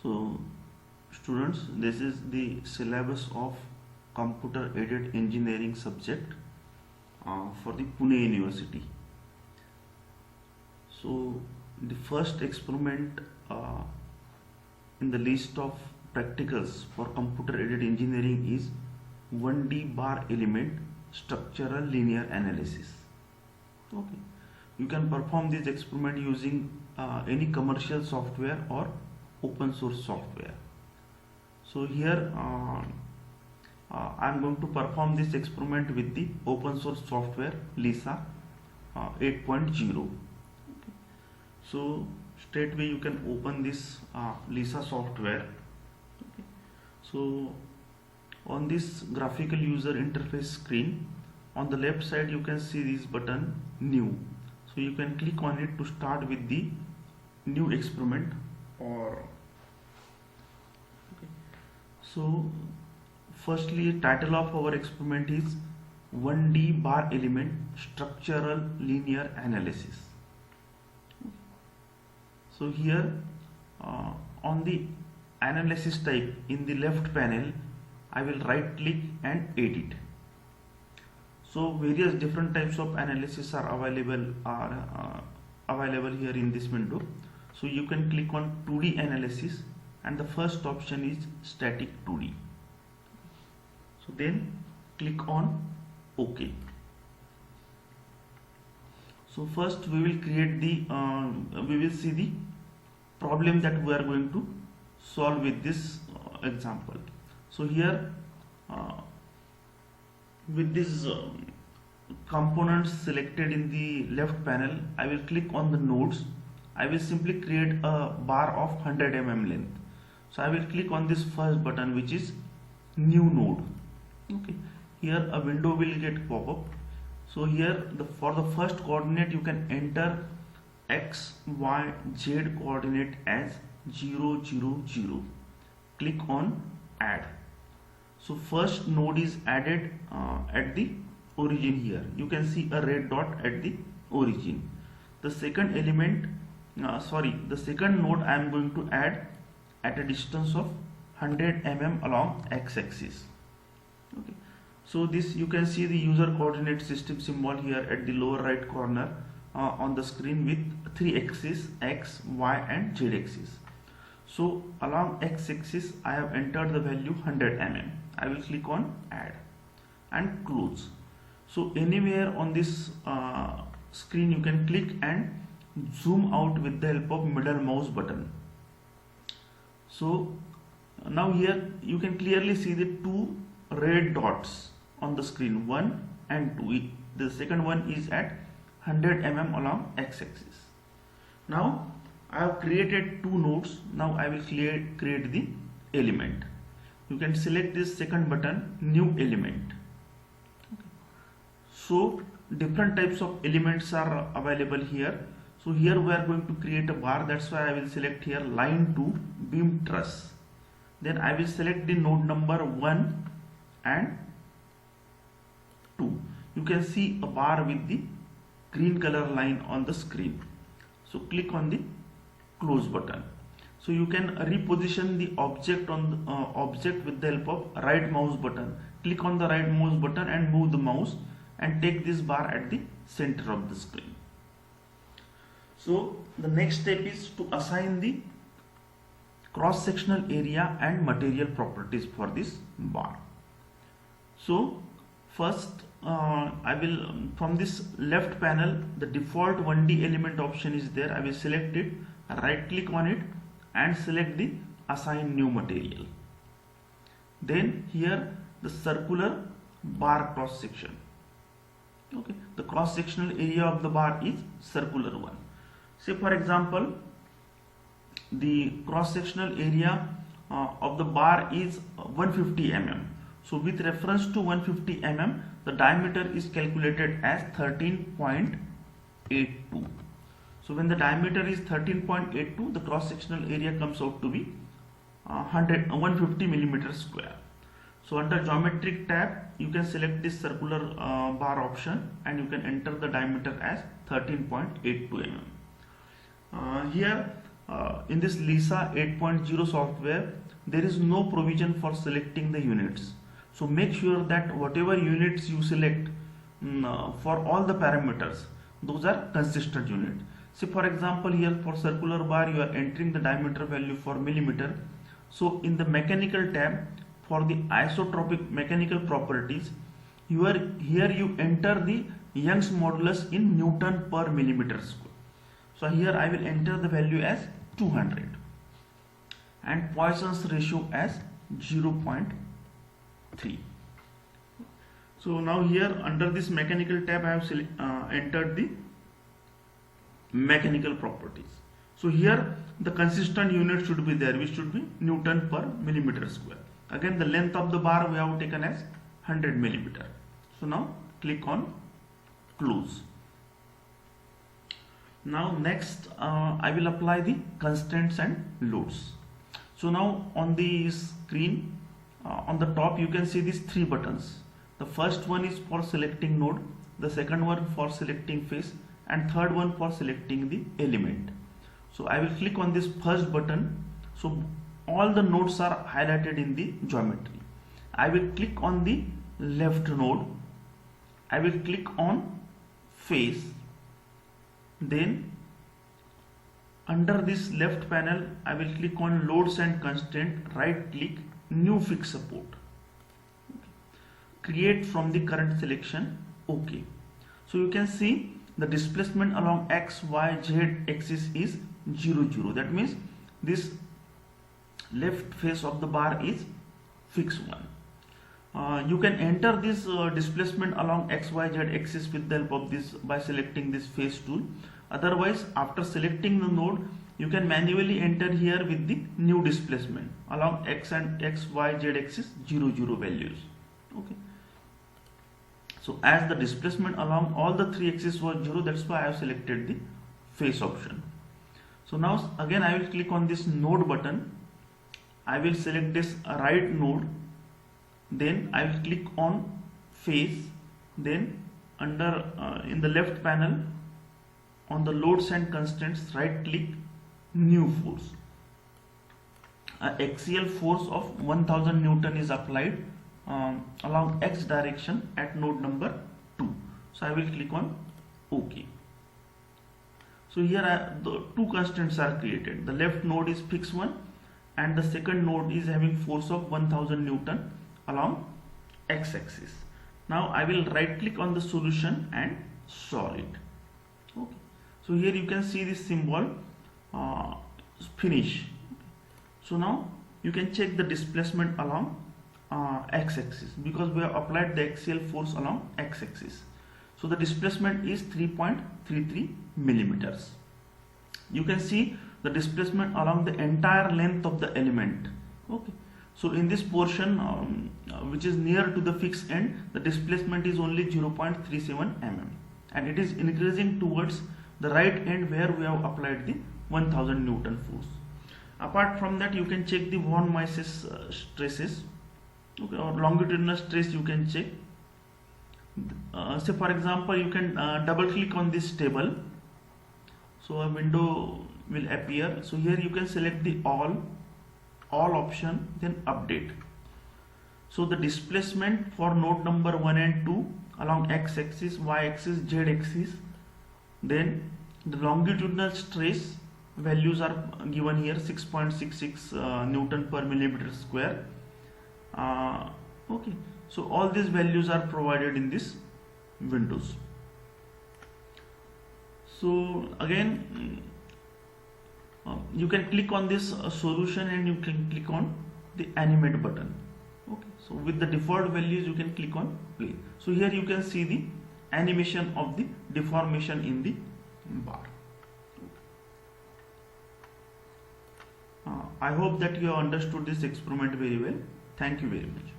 So students, this is the syllabus of computer aided engineering subject for the Pune University. So the first experiment in the list of practicals for computer aided engineering is 1D bar element structural linear analysis. Okay, you can perform this experiment using any commercial software or open source software. So here I am going to perform this experiment with the open source software Lisa 8.0. Okay. So straightway you can open this Lisa software. Okay. So on this graphical user interface screen, on the left side you can see this button new. So you can click on it to start with the new experiment. Or okay. So firstly, title of our experiment is 1D bar element structural linear analysis. So here on the analysis type in the left panel, I will right click and edit. So various different types of analysis are available here in this window. So you can click on 2D analysis, and the first option is static 2D. So then click on OK. So first we will create the we will see the problem that we are going to solve with this example. So here with these components selected in the left panel, I will click on the nodes. I will simply create a bar of 100 mm length. So I will click on this first button, which is new node. Okay, here a window will get pop up. So here for the first coordinate you can enter x, y, z coordinate as 0, 0, 0. Click on add. So first node is added at the origin. Here you can see a red dot at the origin. The second element the second node I am going to add at a distance of 100 mm along x-axis. Okay, so this you can see the user coordinate system symbol here at the lower right corner on the screen with 3 axes, x, y and z axis. So along x-axis I have entered the value 100 mm. I will click on add and close. So anywhere on this screen you can click and zoom out with the help of middle mouse button. So now here you can clearly see the two red dots on the screen, 1 and 2. The second one is at 100 mm along x-axis. Now I have created two nodes. Now I will create the element. You can select this second button, new element. Okay. So different types of elements are available here. So here we are going to create a bar. That's why I will select here line 2 beam truss. Then I will select the node number 1 and 2. You can see a bar with the green color line on the screen. So click on the close button. So you can reposition the object on the object with the help of right mouse button. Click on the right mouse button and move the mouse and take this bar at the center of the screen. So the next step is to assign the cross-sectional area and material properties for this bar. So first I will from this left panel, the default 1D element option is there. I will select it, right click on it and select the assign new material. Then here the circular bar cross section. Okay, the cross sectional area of the bar is circular one. Say for example the cross sectional area of the bar is 150 mm. So with reference to 150 mm, the diameter is calculated as 13.82. So when the diameter is 13.82, the cross sectional area comes out to be 150 millimeter square. So under geometric tab you can select this circular bar option and you can enter the diameter as 13.82 mm. Here in this Lisa 8.0 software, there is no provision for selecting the units. So make sure that whatever units you select for all the parameters, those are consistent units. See, for example, here for circular bar you are entering the diameter value for millimeter. So in the mechanical tab, for the isotropic mechanical properties, here you enter the Young's modulus in Newton per millimeter square. So here I will enter the value as 200 and Poisson's ratio as 0.3. So now here under this mechanical tab I have entered the mechanical properties. So here the consistent unit should be there, which should be Newton per millimeter square. Again the length of the bar we have taken as 100 millimeter. So now click on close. Now next I will apply the constraints and loads. So now on the screen on the top you can see these three buttons. The first one is for selecting node, the second one for selecting face, and third one for selecting the element. So I will click on this first button. So all the nodes are highlighted in the geometry. I will click on the left node. I will click on face. Then under this left panel I will click on loads and constraint, right click, new fix support, create from the current selection, OK. So you can see the displacement along x, y, z axis is 0, 0. That means this left face of the bar is fixed one. You can enter this displacement along x, y, z axis with the help of this by selecting this face tool. Otherwise, after selecting the node, you can manually enter here with the new displacement along x and x, y, z axis 0, 0 values. Okay. So as the displacement along all the three axes was 0, that's why I have selected the face option. So now again I will click on this node button. I will select this right node. Then I will click on face. Then under in the left panel on the loads and constraints, right click, new force. Axial force of 1000 Newton is applied along x direction at node number 2. So I will click on OK. So here the two constraints are created. The left node is fixed one and the second node is having force of 1000 Newton along x axis. Now I will right click on the solution and solve it. Okay. So here you can see this symbol finish. So now you can check the displacement along x-axis because we have applied the axial force along x-axis. So the displacement is 3.33 millimeters. You can see the displacement along the entire length of the element. Okay. So in this portion which is near to the fixed end, the displacement is only 0.37 mm and it is increasing towards the right end where we have applied the 1000 Newton force. Apart from that, you can check the von Mises stresses, okay, or longitudinal stress you can check. Say for example, you can double click on this table. So a window will appear. So here you can select the all option, then update. So the displacement for node number 1 and 2 along x-axis, y-axis, z-axis, then the longitudinal stress values are given here, 6.66 Newton per millimeter square. Okay, so all these values are provided in this windows. So again you can click on this solution and you can click on the animate button. Okay, so with the default values you can click on play. So here you can see the animation of the deformation in the bar. I hope that you have understood this experiment very well. Thank you very much.